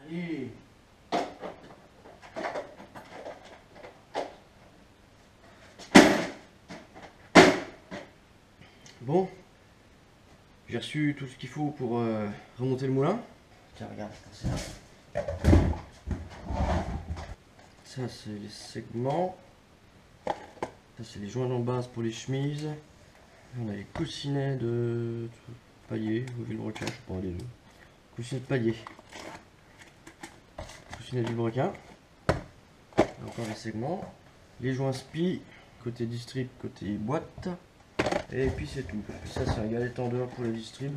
Allez. Bon, j'ai reçu tout ce qu'il faut pour remonter le moulin. Tiens, regarde, c'est là. Ça, c'est les segments. Ça, c'est les joints d'en base pour les chemises. On a les coussinets de palier ou vilebrequin, je sais pas les deux. Coussinets de palier. Coussinets de vilebrequin. Encore les segments. Les joints spi, côté distrib, côté boîte. Et puis c'est tout. Ça, c'est un galet tendeur pour la distrib.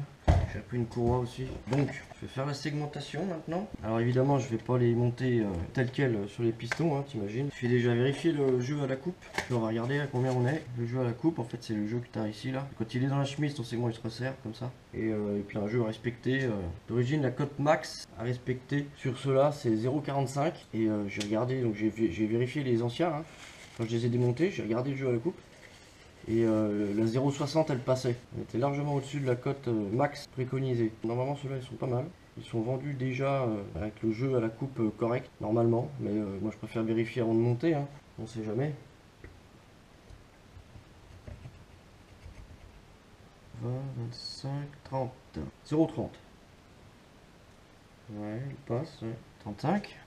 J'ai pris une courroie aussi. Donc, je vais faire la segmentation maintenant. Alors évidemment, je vais pas les monter tel quel sur les pistons, hein, t'imagines. Je vais déjà vérifier le jeu à la coupe. Puis on va regarder à combien on est. Le jeu à la coupe, en fait, c'est le jeu que tu as ici, là. Quand il est dans la chemise, ton segment, il se resserre, comme ça. Et puis un jeu à respecter. D'origine, la cote max à respecter sur ceux-là, c'est 0,45. Et j'ai regardé, donc j'ai vérifié les anciens. Hein. Quand je les ai démontés, j'ai regardé le jeu à la coupe. Et la 0,60 elle passait. Elle était largement au-dessus de la cote max préconisée. Normalement ceux-là ils sont pas mal. Ils sont vendus déjà avec le jeu à la coupe correct, normalement. Mais moi je préfère vérifier avant de monter, hein. On sait jamais. 20, 25, 30. 0,30. Ouais, il passe. Ouais. 35.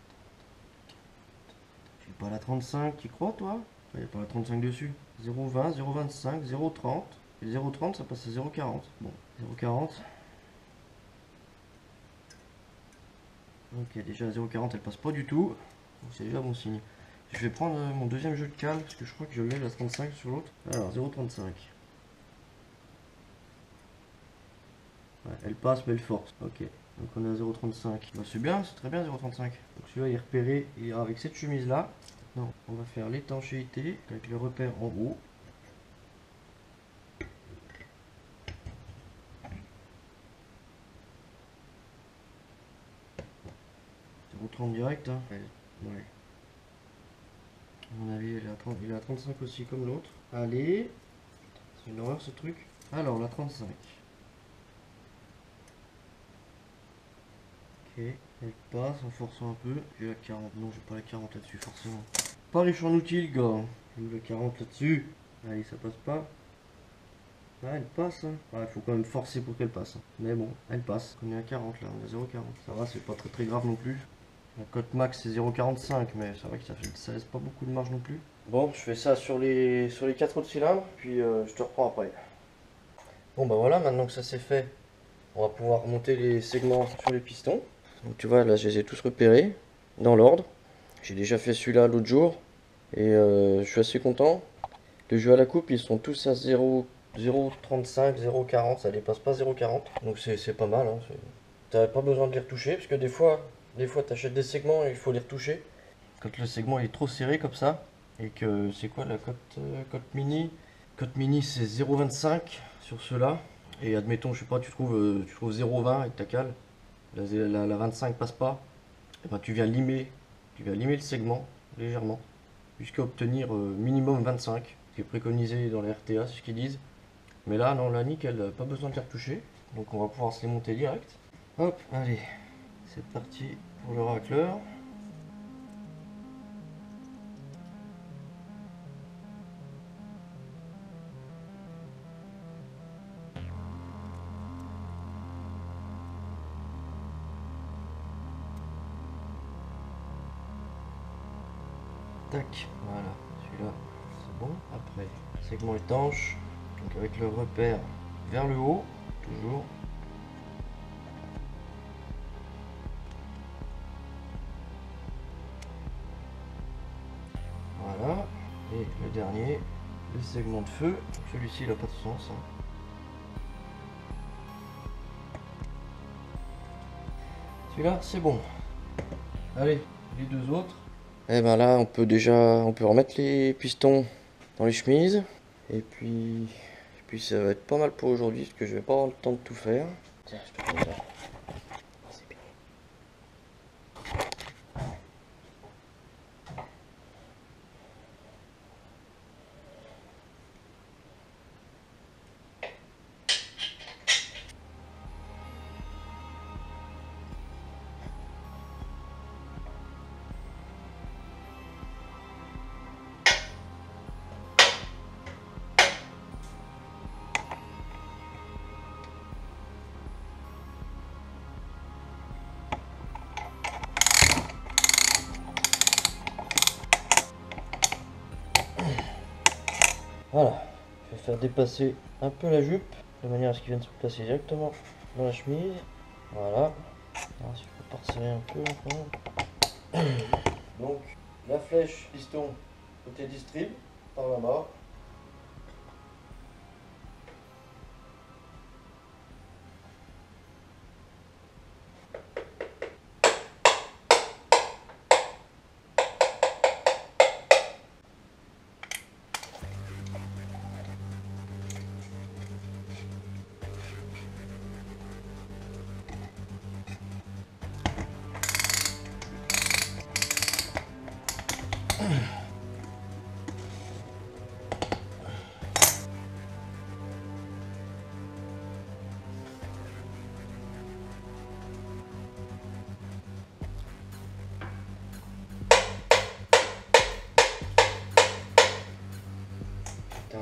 J'ai pas la 35, tu crois toi? Il n'y a pas la 35 dessus. 0,20, 0,25, 0,30. Et 0,30 ça passe à 0,40. Bon, 0,40. Ok, déjà à 0,40 elle passe pas du tout. Donc c'est déjà bon signe. Je vais prendre mon deuxième jeu de cale parce que je crois que je l'ai la 35 sur l'autre. Alors 0,35. Ouais, elle passe mais elle force. Ok. Donc on est à 0,35. Bah, c'est bien, c'est très bien 0,35. Donc celui-là il est repéré. Il ira avec cette chemise là. Non, on va faire l'étanchéité avec le repère en haut. 0,30 direct. Hein. Ouais. À mon avis, il est à 35 aussi comme l'autre. Allez. C'est une horreur ce truc. Alors la 35. Ok, elle passe en forçant un peu. J'ai la 40. Non, j'ai pas la 40 là-dessus, forcément. Pas riche en outils, le gars. J'ai la 40 là-dessus. Allez, ça passe pas. Ah, elle passe. Hein. Il faut quand même forcer pour qu'elle passe. Hein. Mais bon, elle passe. On est à 40 là, on est à 0,40. Ça va, c'est pas très très grave non plus. La cote max c'est 0,45, mais c'est vrai que ça laisse pas beaucoup de marge non plus. Bon, je fais ça sur les 4 autres cylindres, puis je te reprends après. Bon, bah voilà, maintenant que ça c'est fait, on va pouvoir monter les segments sur les pistons. Donc tu vois, là je les ai tous repérés dans l'ordre. J'ai déjà fait celui-là l'autre jour et je suis assez content. Les jeux à la coupe, ils sont tous à 0,35, 0,40, ça dépasse pas 0,40. Donc c'est pas mal. Hein. T'as pas besoin de les retoucher parce que des fois t'achètes des segments et il faut les retoucher. Quand le segment est trop serré comme ça et que c'est quoi la cote mini? Cote mini c'est 0,25 sur ceux-là. Et admettons, je sais pas, tu trouves 0,20 avec ta cale. La 25 passe pas, et ben tu viens limer le segment légèrement jusqu'à obtenir minimum 25, ce qui est préconisé dans les RTA, c'est ce qu'ils disent. Mais là, non, là, nickel, pas besoin de les retoucher. Donc on va pouvoir se les monter direct. Hop, allez, c'est parti pour le racleur. Tac, voilà, celui-là, c'est bon. Après, segment étanche, donc avec le repère vers le haut, toujours. Voilà, et le dernier, le segment de feu. Celui-ci, il n'a pas de sens. Hein. Celui-là, c'est bon. Allez, les deux autres. Et ben là, on peut remettre les pistons dans les chemises. Et puis ça va être pas mal pour aujourd'hui, parce que je vais pas avoir le temps de tout faire. Tiens, je te prends ça. C'est bien. Voilà, je vais faire dépasser un peu la jupe, de manière à ce qu'il vienne se placer directement dans la chemise. Voilà. Alors, si je peux pas resserrer un peu encore. Donc, la flèche piston côté distrib, par là-bas. Putain.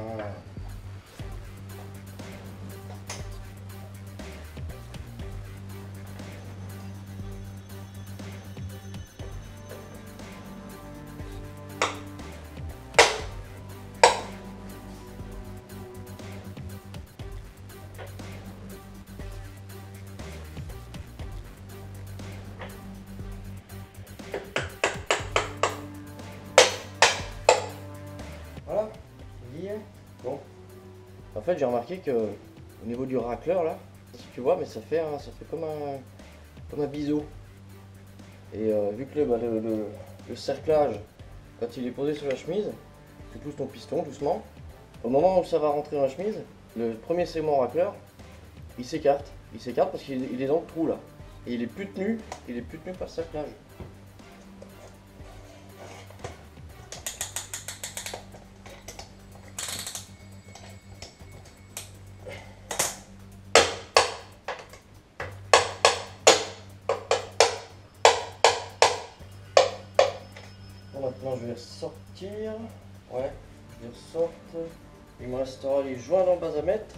Voilà, c'est lié. Bon. En fait, j'ai remarqué que au niveau du racleur là, si tu vois, mais ça fait comme un biseau. Et vu que le cerclage, quand il est posé sur la chemise, tu pousses ton piston doucement. Au moment où ça va rentrer dans la chemise, le premier segment racleur, il s'écarte. Il s'écarte parce qu'il est dans le trou là. Et il est plus tenu par le cerclage. Bon, maintenant je vais ressortir. Ouais, je les ressorte. Il me restera les joints dans le bas à mettre.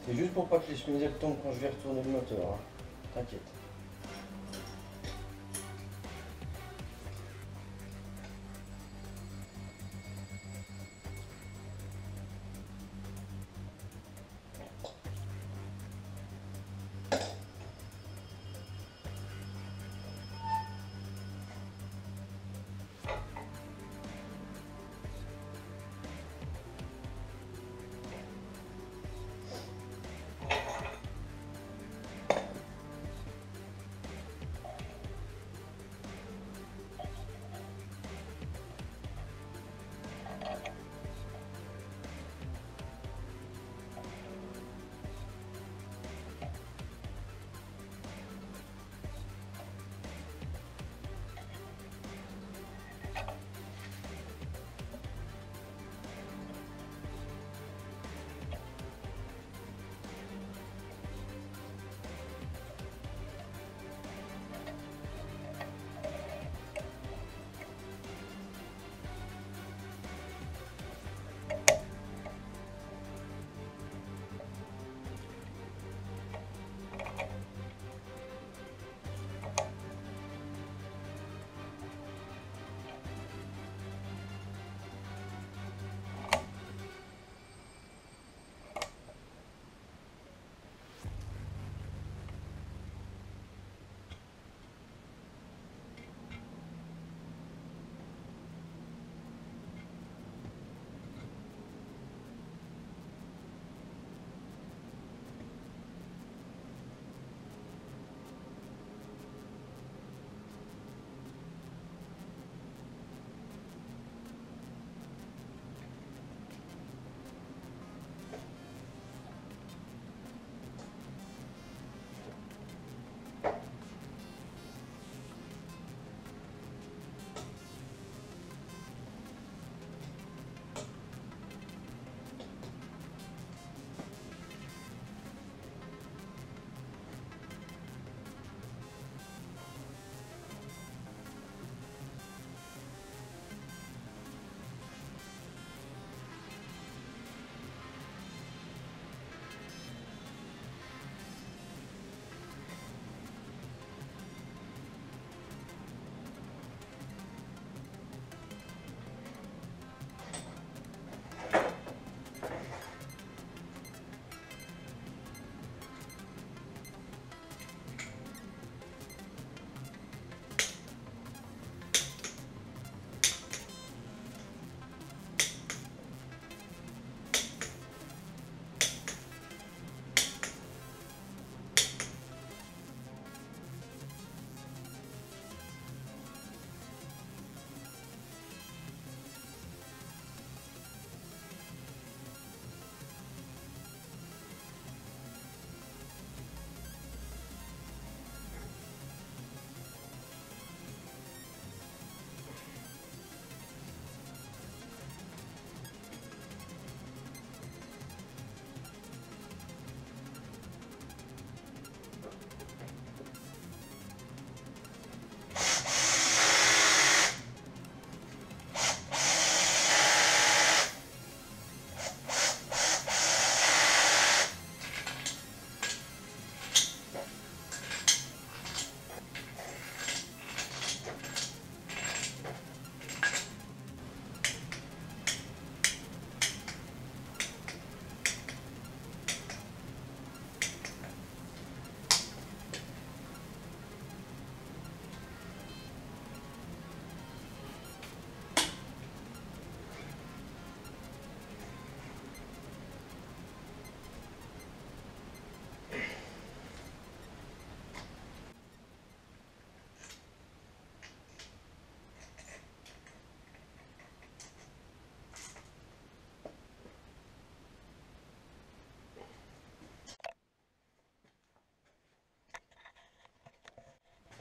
C'est juste pour pas que les chemises tombent quand je vais retourner le moteur. Hein. T'inquiète.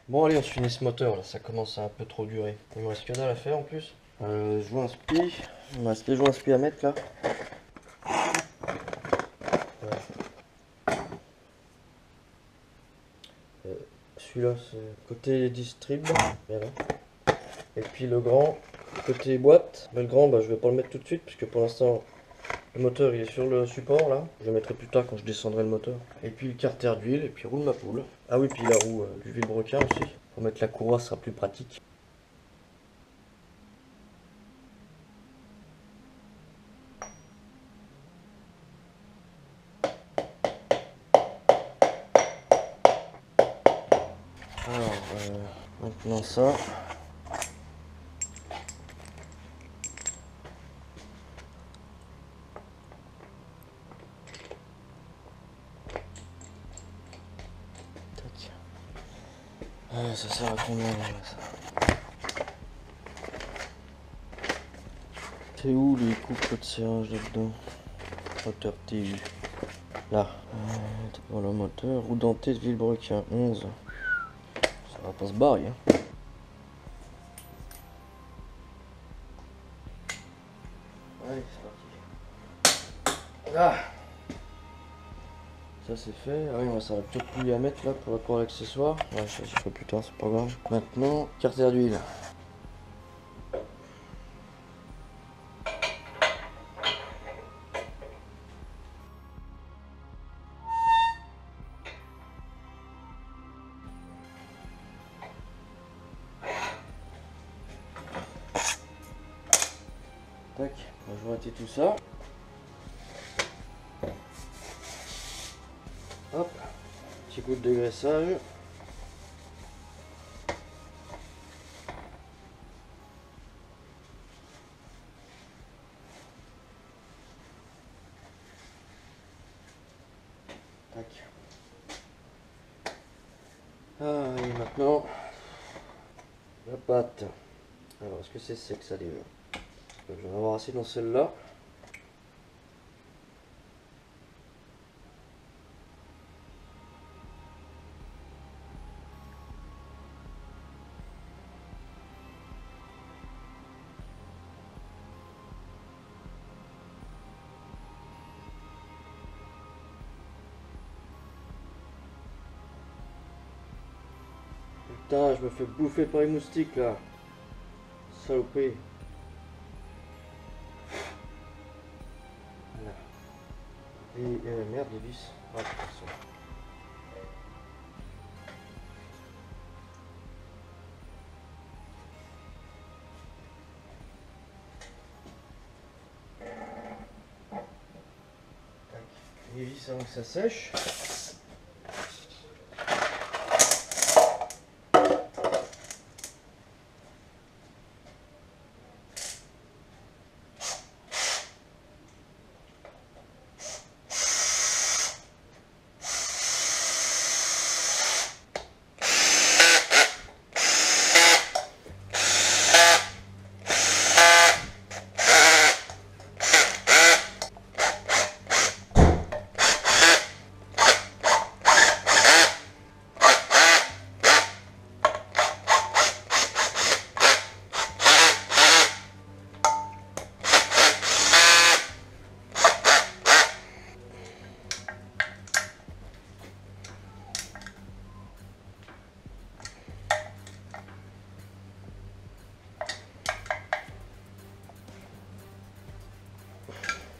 Bon allez, on se finit ce moteur là, ça commence à un peu trop durer. Il me reste que dalle à faire en plus. Joint spi, il me reste les joints spi à mettre là. Celui-là c'est côté distrib, voilà. Et puis le grand côté boîte. Mais le grand bah, je vais pas le mettre tout de suite puisque pour l'instant le moteur il est sur le support là. Je le mettrai plus tard quand je descendrai le moteur. Et puis le carter d'huile et puis roule ma poule. Ah oui, puis la roue du vilebrequin aussi. Pour mettre la courroie, ce sera plus pratique. Alors, maintenant ça. Tac. Ça sert à combien là, ça? C'est où les coupes de serrage là-dedans? Moteur TU. Là. Voilà, moteur. Roue dentée de vilebrequin 11. Ça va pas se barrer. Hein. Allez, c'est parti. Ah, ça c'est fait. Ah oui, ça va peut-être plus à mettre là pour rapport à l'accessoire. Ouais, ça je ferai plus tard, c'est pas grave. Maintenant, carter d'huile. Tac, on va jointer tout ça. Hop, petit coup de dégraissage. Tac. Ah, et maintenant, la pâte. Alors, est-ce que c'est sec ça déjà? Je vais en avoir assez dans celle-là. Putain, je me fais bouffer par les moustiques là. Saloperie. Voilà. Et merde, les vis. Ah, attention. Les vis avant que ça sèche.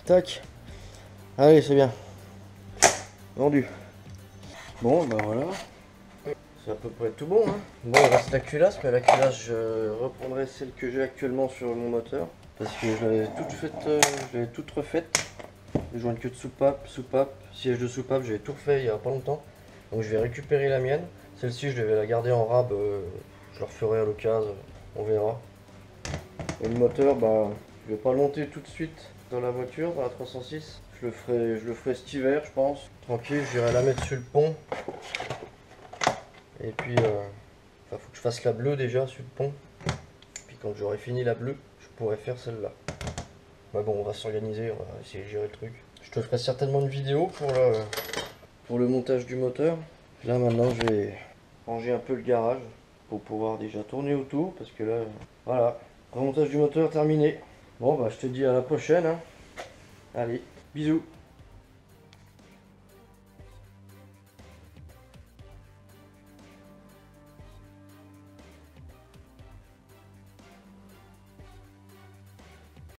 Tac. Allez, c'est bien. Vendu. Bon, bah voilà. C'est à peu près tout bon. Hein. Bon, il reste la culasse, mais la culasse, je reprendrai celle que j'ai actuellement sur mon moteur. Parce que je l'avais toute faite, je l'avais toute refaite. Les joints de queue de soupape, siège de soupape, j'avais tout refait il y a pas longtemps. Donc je vais récupérer la mienne. Celle-ci, je devais la garder en rab. Je la referai à l'occasion, on verra. Et le moteur, bah, je vais pas le monter tout de suite dans la voiture, dans la 306. Je le ferai cet hiver, je pense. Tranquille, j'irai la mettre sur le pont. Et puis, faut que je fasse la bleue déjà sur le pont. Puis quand j'aurai fini la bleue, je pourrai faire celle-là. Mais bon, on va s'organiser, on va essayer de gérer le truc. Je te ferai certainement une vidéo pour le montage du moteur. Là maintenant, je vais ranger un peu le garage pour pouvoir déjà tourner autour parce que là, voilà, remontage du moteur terminé. Bon bah je te dis à la prochaine, hein. Allez, bisous.